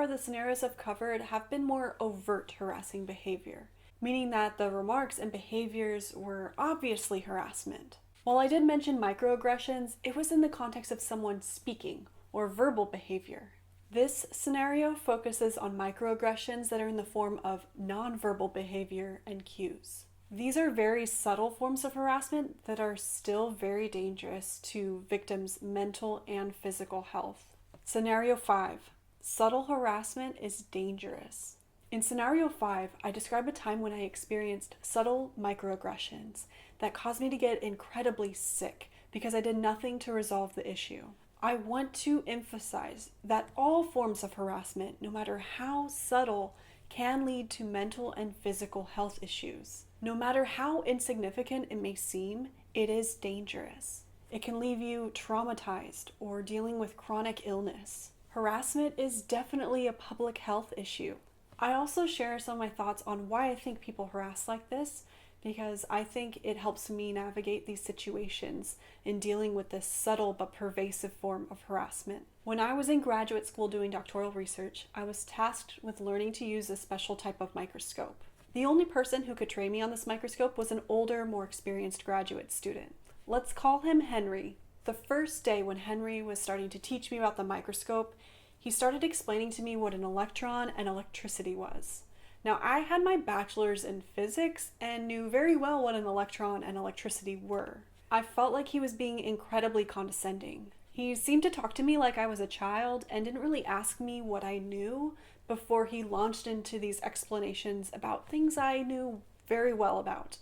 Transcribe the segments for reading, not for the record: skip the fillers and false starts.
far, the scenarios I've covered have been more overt harassing behavior, meaning that the remarks and behaviors were obviously harassment. While I did mention microaggressions, it was in the context of someone speaking or verbal behavior. This scenario focuses on microaggressions that are in the form of nonverbal behavior and cues. These are very subtle forms of harassment that are still very dangerous to victims' mental and physical health. Scenario 5. Subtle harassment is dangerous. In Scenario 5, I describe a time when I experienced subtle microaggressions that caused me to get incredibly sick because I did nothing to resolve the issue. I want to emphasize that all forms of harassment, no matter how subtle, can lead to mental and physical health issues. No matter how insignificant it may seem, it is dangerous. It can leave you traumatized or dealing with chronic illness. Harassment is definitely a public health issue. I also share some of my thoughts on why I think people harass like this, because I think it helps me navigate these situations in dealing with this subtle but pervasive form of harassment. When I was in graduate school doing doctoral research, I was tasked with learning to use a special type of microscope. The only person who could train me on this microscope was an older, more experienced graduate student. Let's call him Henry. The first day when Henry was starting to teach me about the microscope, he started explaining to me what an electron and electricity was. Now, I had my bachelor's in physics and knew very well what an electron and electricity were. I felt like he was being incredibly condescending. He seemed to talk to me like I was a child and didn't really ask me what I knew before he launched into these explanations about things I knew very well about.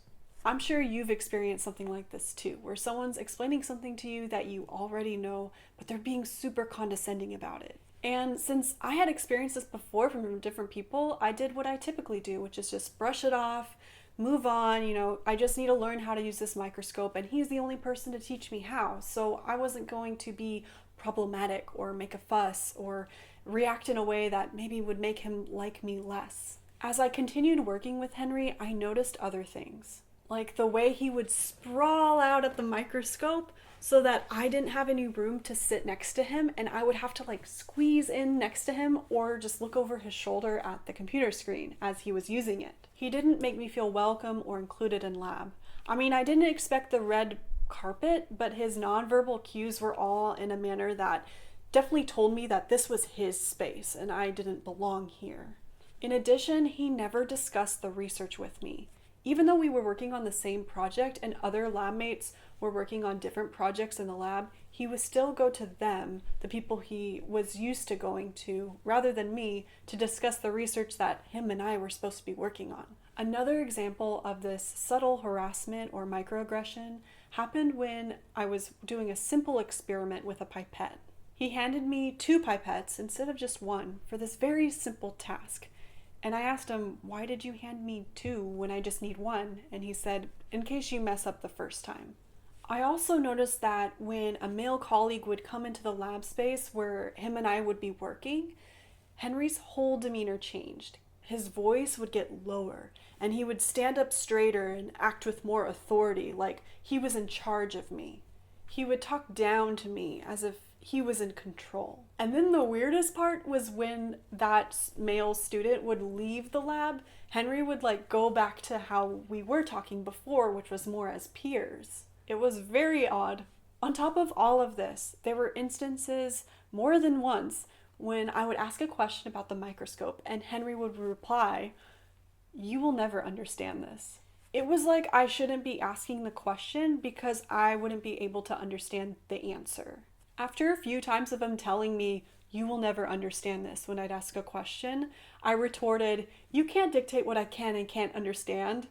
I'm sure you've experienced something like this too, where someone's explaining something to you that you already know, but they're being super condescending about it. And since I had experienced this before from different people, I did what I typically do, which is just brush it off, move on. I just need to learn how to use this microscope, and he's the only person to teach me how. So I wasn't going to be problematic or make a fuss or react in a way that maybe would make him like me less. As I continued working with Henry, I noticed other things, like the way he would sprawl out at the microscope so that I didn't have any room to sit next to him, and I would have to squeeze in next to him or just look over his shoulder at the computer screen as he was using it. He didn't make me feel welcome or included in lab. I mean, I didn't expect the red carpet, but his nonverbal cues were all in a manner that definitely told me that this was his space and I didn't belong here. In addition, he never discussed the research with me. Even though we were working on the same project and other lab mates were working on different projects in the lab, he would still go to them, the people he was used to going to, rather than me, to discuss the research that him and I were supposed to be working on. Another example of this subtle harassment or microaggression happened when I was doing a simple experiment with a pipette. He handed me 2 pipettes instead of just 1 for this very simple task. And I asked him, why did you hand me 2 when I just need 1? And he said, in case you mess up the first time. I also noticed that when a male colleague would come into the lab space where him and I would be working, Henry's whole demeanor changed. His voice would get lower, and he would stand up straighter and act with more authority, like he was in charge of me. He would talk down to me as if he was in control. And then the weirdest part was when that male student would leave the lab, Henry would go back to how we were talking before, which was more as peers. It was very odd. On top of all of this, there were instances more than once when I would ask a question about the microscope and Henry would reply, "You will never understand this." It was like I shouldn't be asking the question because I wouldn't be able to understand the answer. After a few times of him telling me, "You will never understand this," when I'd ask a question, I retorted, "You can't dictate what I can and can't understand."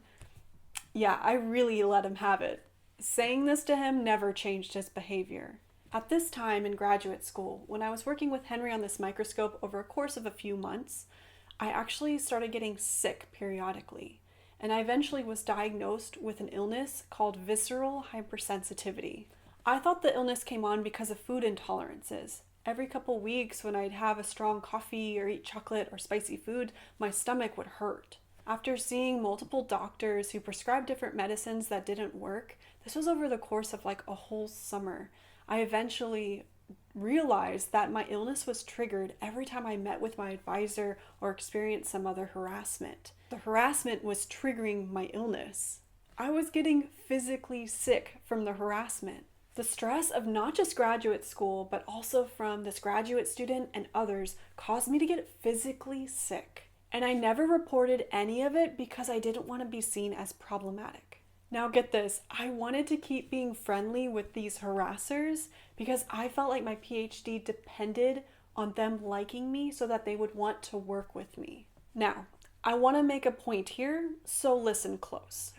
Yeah, I really let him have it. Saying this to him never changed his behavior. At this time in graduate school, when I was working with Henry on this microscope over a course of a few months, I actually started getting sick periodically, and I eventually was diagnosed with an illness called visceral hypersensitivity. I thought the illness came on because of food intolerances. Every couple weeks when I'd have a strong coffee or eat chocolate or spicy food, my stomach would hurt. After seeing multiple doctors who prescribed different medicines that didn't work, this was over the course of a whole summer, I eventually realized that my illness was triggered every time I met with my advisor or experienced some other harassment. The harassment was triggering my illness. I was getting physically sick from the harassment. The stress of not just graduate school, but also from this graduate student and others caused me to get physically sick. And I never reported any of it because I didn't want to be seen as problematic. Now get this, I wanted to keep being friendly with these harassers because I felt like my PhD depended on them liking me so that they would want to work with me. Now, I want to make a point here, so listen close.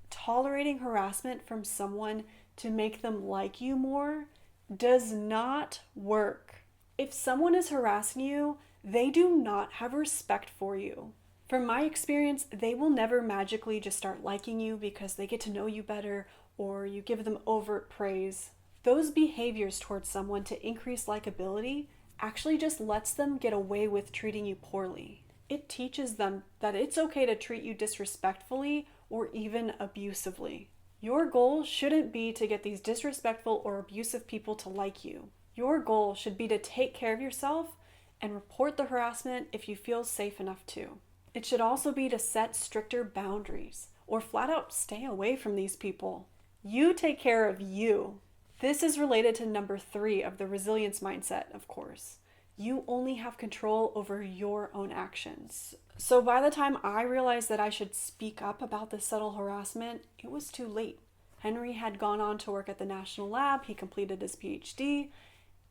Tolerating harassment from someone to make them like you more does not work. If someone is harassing you, they do not have respect for you. From my experience, they will never magically just start liking you because they get to know you better or you give them overt praise. Those behaviors towards someone to increase likability actually just lets them get away with treating you poorly. It teaches them that it's okay to treat you disrespectfully or even abusively. Your goal shouldn't be to get these disrespectful or abusive people to like you. Your goal should be to take care of yourself and report the harassment if you feel safe enough to. It should also be to set stricter boundaries or flat out stay away from these people. You take care of you. This is related to number 3 of the resilience mindset, of course. You only have control over your own actions. So by the time I realized that I should speak up about this subtle harassment, it was too late. Henry had gone on to work at the National Lab, he completed his PhD,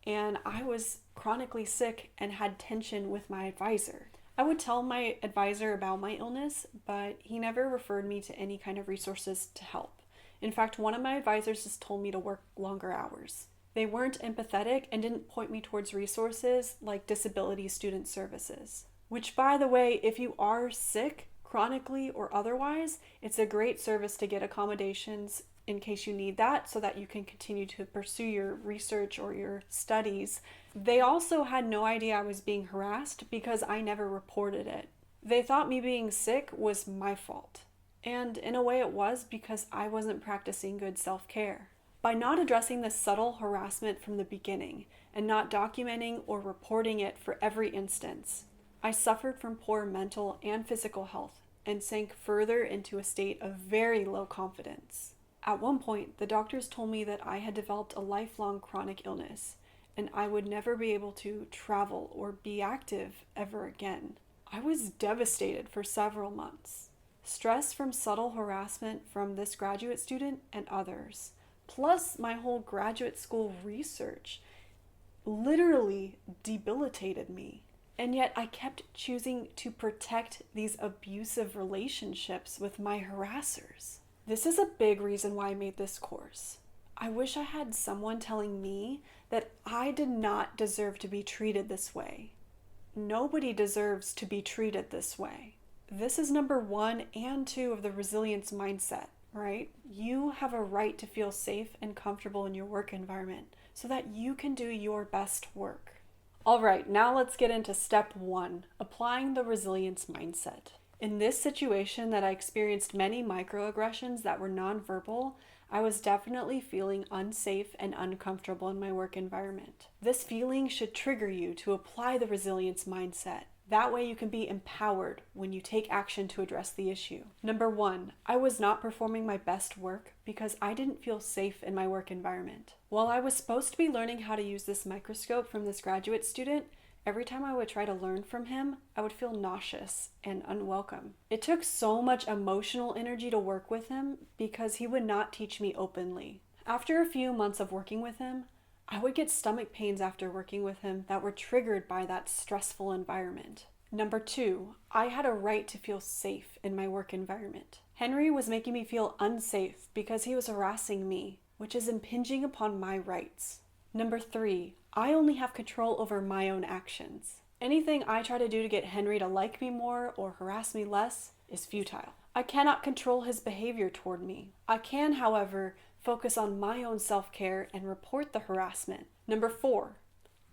and I was chronically sick and had tension with my advisor. I would tell my advisor about my illness, but he never referred me to any kind of resources to help. In fact, one of my advisors just told me to work longer hours. They weren't empathetic and didn't point me towards resources like disability student services. Which, by the way, if you are sick, chronically or otherwise, it's a great service to get accommodations in case you need that so that you can continue to pursue your research or your studies. They also had no idea I was being harassed because I never reported it. They thought me being sick was my fault. And in a way it was because I wasn't practicing good self-care. By not addressing this subtle harassment from the beginning and not documenting or reporting it for every instance, I suffered from poor mental and physical health and sank further into a state of very low confidence. At one point, the doctors told me that I had developed a lifelong chronic illness and I would never be able to travel or be active ever again. I was devastated for several months. Stress from subtle harassment from this graduate student and others, plus my whole graduate school research, literally debilitated me. And yet I kept choosing to protect these abusive relationships with my harassers. This is a big reason why I made this course. I wish I had someone telling me that I did not deserve to be treated this way. Nobody deserves to be treated this way. This is number 1 and 2 of the resilience mindset, right? You have a right to feel safe and comfortable in your work environment so that you can do your best work. All right, now let's get into step 1, applying the resilience mindset. In this situation that I experienced many microaggressions that were nonverbal, I was definitely feeling unsafe and uncomfortable in my work environment. This feeling should trigger you to apply the resilience mindset. That way you can be empowered when you take action to address the issue. Number 1, I was not performing my best work because I didn't feel safe in my work environment. While I was supposed to be learning how to use this microscope from this graduate student, every time I would try to learn from him, I would feel nauseous and unwelcome. It took so much emotional energy to work with him because he would not teach me openly. After a few months of working with him, I would get stomach pains after working with him that were triggered by that stressful environment. Number 2, I had a right to feel safe in my work environment. Henry was making me feel unsafe because he was harassing me, which is impinging upon my rights. Number 3, I only have control over my own actions. Anything I try to do to get Henry to like me more or harass me less is futile. I cannot control his behavior toward me. I can, however, focus on my own self-care and report the harassment. Number 4,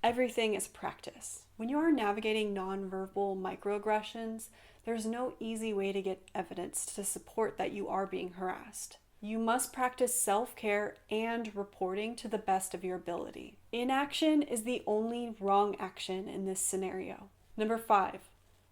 everything is practice. When you are navigating nonverbal microaggressions, there's no easy way to get evidence to support that you are being harassed. You must practice self-care and reporting to the best of your ability. Inaction is the only wrong action in this scenario. Number 5.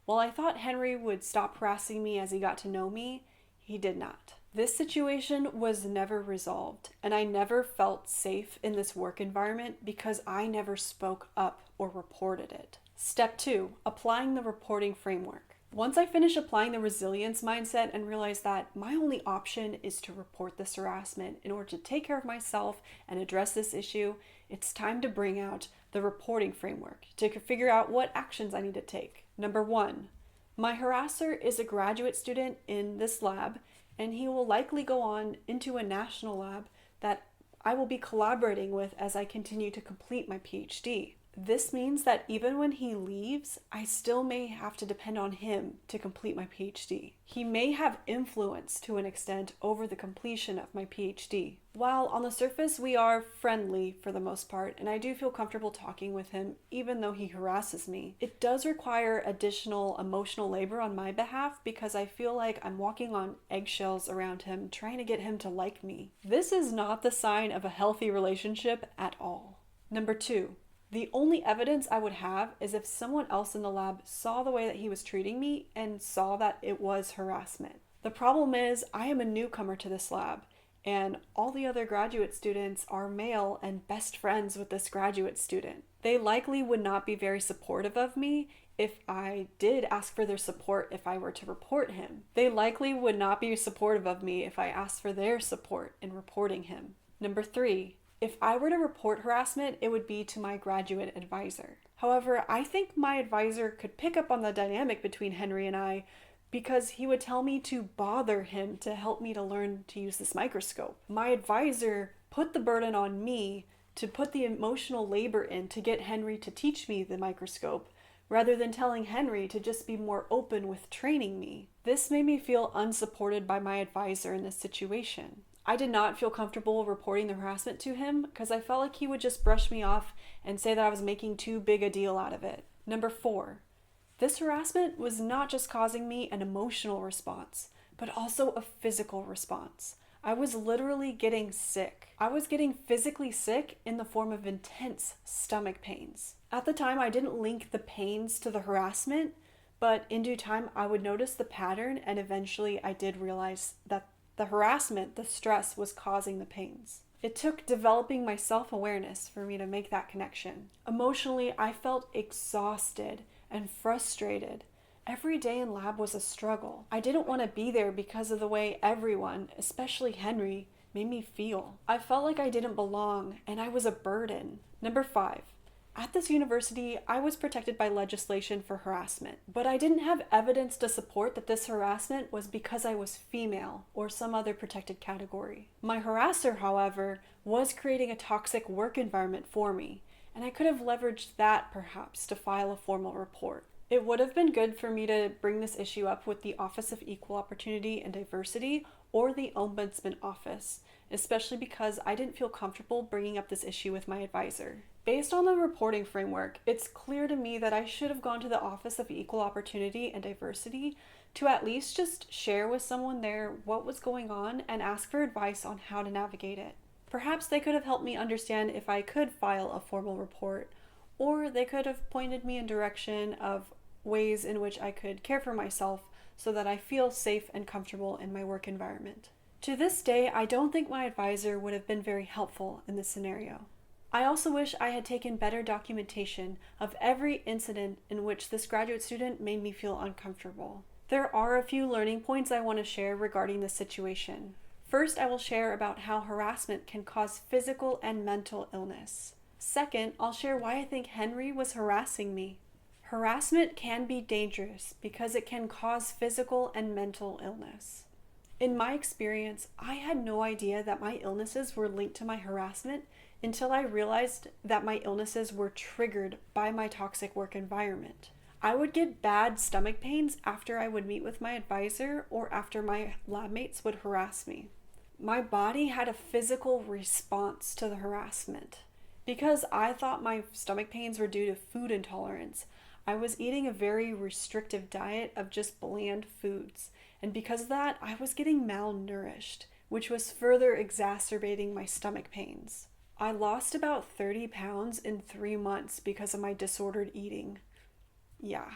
While I thought Henry would stop harassing me as he got to know me, he did not. This situation was never resolved, and I never felt safe in this work environment because I never spoke up or reported it. Step 2. Applying the reporting framework. Once I finished applying the resilience mindset and realized that my only option is to report this harassment in order to take care of myself and address this issue, it's time to bring out the reporting framework to figure out what actions I need to take. Number 1. My harasser is a graduate student in this lab, and he will likely go on into a national lab that I will be collaborating with as I continue to complete my PhD. This means that even when he leaves, I still may have to depend on him to complete my PhD. He may have influence to an extent over the completion of my PhD. While on the surface we are friendly for the most part, and I do feel comfortable talking with him even though he harasses me, it does require additional emotional labor on my behalf because I feel like I'm walking on eggshells around him trying to get him to like me. This is not the sign of a healthy relationship at all. Number 2. The only evidence I would have is if someone else in the lab saw the way that he was treating me and saw that it was harassment. The problem is I am a newcomer to this lab, and all the other graduate students are male and best friends with this graduate student. They likely would not be very supportive of me if I did ask for their support if I were to report him. They likely would not be supportive of me if I asked for their support in reporting him. Number 3. If I were to report harassment, it would be to my graduate advisor. However, I think my advisor could pick up on the dynamic between Henry and I because he would tell me to bother him to help me to learn to use this microscope. My advisor put the burden on me to put the emotional labor in to get Henry to teach me the microscope, rather than telling Henry to just be more open with training me. This made me feel unsupported by my advisor in this situation. I did not feel comfortable reporting the harassment to him because I felt like he would just brush me off and say that I was making too big a deal out of it. Number 4. This harassment was not just causing me an emotional response, but also a physical response. I was literally getting sick. I was getting physically sick in the form of intense stomach pains. At the time, I didn't link the pains to the harassment, but in due time, I would notice the pattern, and eventually I did realize that the harassment, the stress, was causing the pains. It took developing my self-awareness for me to make that connection. Emotionally, I felt exhausted and frustrated. Every day in lab was a struggle. I didn't want to be there because of the way everyone, especially Henry, made me feel. I felt like I didn't belong and I was a burden. Number 5. At this university, I was protected by legislation for harassment, but I didn't have evidence to support that this harassment was because I was female or some other protected category. My harasser, however, was creating a toxic work environment for me, and I could have leveraged that perhaps to file a formal report. It would have been good for me to bring this issue up with the Office of Equal Opportunity and Diversity or the Ombudsman Office, especially because I didn't feel comfortable bringing up this issue with my advisor. Based on the reporting framework, it's clear to me that I should have gone to the Office of Equal Opportunity and Diversity to at least just share with someone there what was going on and ask for advice on how to navigate it. Perhaps they could have helped me understand if I could file a formal report, or they could have pointed me in direction of ways in which I could care for myself so that I feel safe and comfortable in my work environment. To this day, I don't think my advisor would have been very helpful in this scenario. I also wish I had taken better documentation of every incident in which this graduate student made me feel uncomfortable. There are a few learning points I want to share regarding this situation. First, I will share about how harassment can cause physical and mental illness. Second, I'll share why I think Henry was harassing me. Harassment can be dangerous because it can cause physical and mental illness. In my experience, I had no idea that my illnesses were linked to my harassment until I realized that my illnesses were triggered by my toxic work environment. I would get bad stomach pains after I would meet with my advisor or after my lab mates would harass me. My body had a physical response to the harassment. Because I thought my stomach pains were due to food intolerance, I was eating a very restrictive diet of just bland foods. And because of that, I was getting malnourished, which was further exacerbating my stomach pains. I lost about 30 pounds in 3 months because of my disordered eating. Yeah,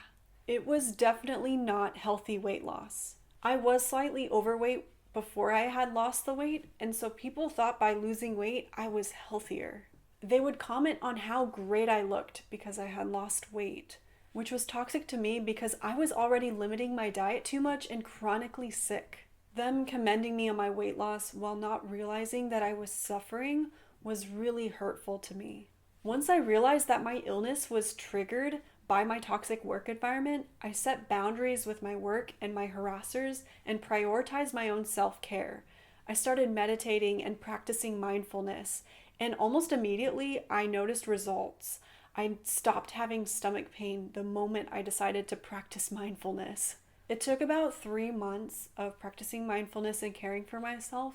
it was definitely not healthy weight loss. I was slightly overweight before I had lost the weight, and so people thought by losing weight I was healthier. They would comment on how great I looked because I had lost weight, which was toxic to me because I was already limiting my diet too much and chronically sick. Them commending me on my weight loss while not realizing that I was suffering was really hurtful to me. Once I realized that my illness was triggered by my toxic work environment, I set boundaries with my work and my harassers and prioritized my own self-care. I started meditating and practicing mindfulness, and almost immediately I noticed results. I stopped having stomach pain the moment I decided to practice mindfulness. It took about 3 months of practicing mindfulness and caring for myself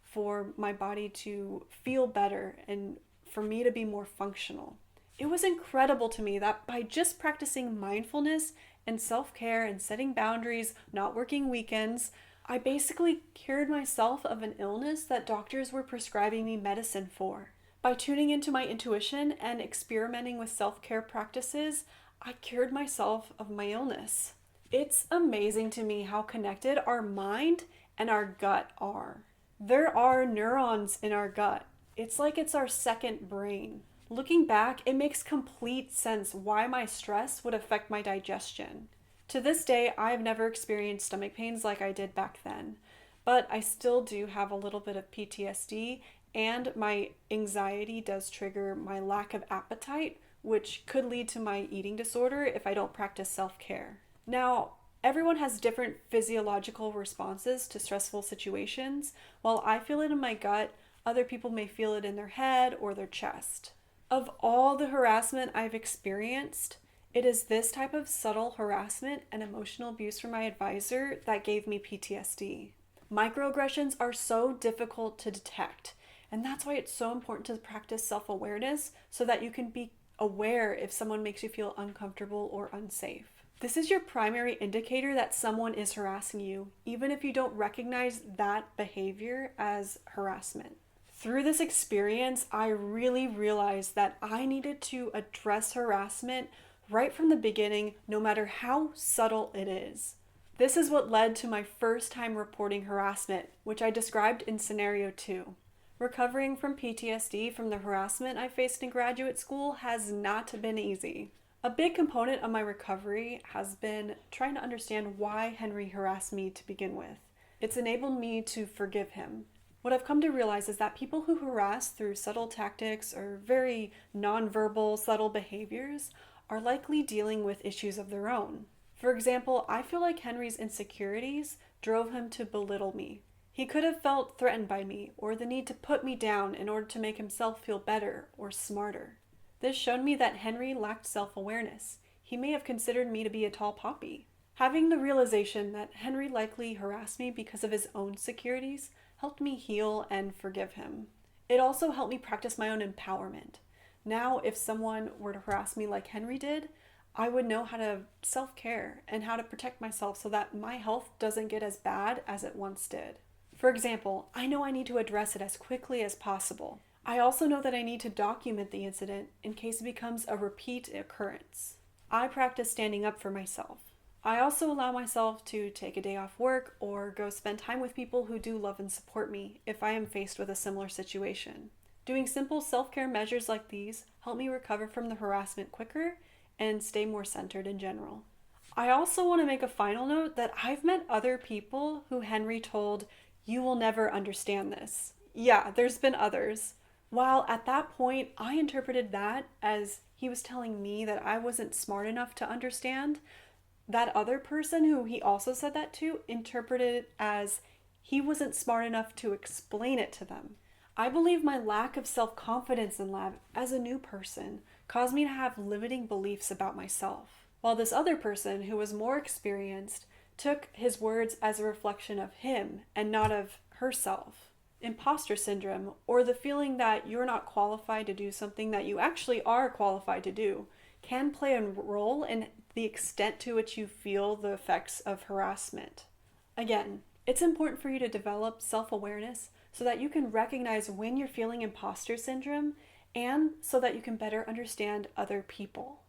for my body to feel better and for me to be more functional. It was incredible to me that by just practicing mindfulness and self-care and setting boundaries, not working weekends, I basically cured myself of an illness that doctors were prescribing me medicine for. By tuning into my intuition and experimenting with self-care practices, I cured myself of my illness. It's amazing to me how connected our mind and our gut are. There are neurons in our gut. It's like it's our second brain. Looking back, it makes complete sense why my stress would affect my digestion. To this day, I've never experienced stomach pains like I did back then, but I still do have a little bit of PTSD, and my anxiety does trigger my lack of appetite, which could lead to my eating disorder if I don't practice self-care. Now, everyone has different physiological responses to stressful situations. While I feel it in my gut, other people may feel it in their head or their chest. Of all the harassment I've experienced, it is this type of subtle harassment and emotional abuse from my advisor that gave me PTSD. Microaggressions are so difficult to detect, and that's why it's so important to practice self-awareness so that you can be aware if someone makes you feel uncomfortable or unsafe. This is your primary indicator that someone is harassing you, even if you don't recognize that behavior as harassment. Through this experience, I really realized that I needed to address harassment right from the beginning, no matter how subtle it is. This is what led to my first time reporting harassment, which I described in scenario 2. Recovering from PTSD from the harassment I faced in graduate school has not been easy. A big component of my recovery has been trying to understand why Henry harassed me to begin with. It's enabled me to forgive him. What I've come to realize is that people who harass through subtle tactics or very nonverbal, subtle behaviors are likely dealing with issues of their own. For example, I feel like Henry's insecurities drove him to belittle me. He could have felt threatened by me or the need to put me down in order to make himself feel better or smarter. This showed me that Henry lacked self-awareness. He may have considered me to be a tall poppy. Having the realization that Henry likely harassed me because of his own insecurities helped me heal and forgive him. It also helped me practice my own empowerment. Now, if someone were to harass me like Henry did, I would know how to self-care and how to protect myself so that my health doesn't get as bad as it once did. For example, I know I need to address it as quickly as possible. I also know that I need to document the incident in case it becomes a repeat occurrence. I practice standing up for myself. I also allow myself to take a day off work or go spend time with people who do love and support me if I am faced with a similar situation. Doing simple self-care measures like these help me recover from the harassment quicker and stay more centered in general. I also want to make a final note that I've met other people who Henry told, "You will never understand this." Yeah, there's been others. While at that point, I interpreted that as he was telling me that I wasn't smart enough to understand, that other person who he also said that to interpreted it as he wasn't smart enough to explain it to them. I believe my lack of self-confidence in lab as a new person caused me to have limiting beliefs about myself, while this other person who was more experienced took his words as a reflection of him and not of herself. Imposter syndrome, or the feeling that you're not qualified to do something that you actually are qualified to do, can play a role in the extent to which you feel the effects of harassment. Again, It's important for you to develop self-awareness so that you can recognize when you're feeling imposter syndrome and so that you can better understand other people.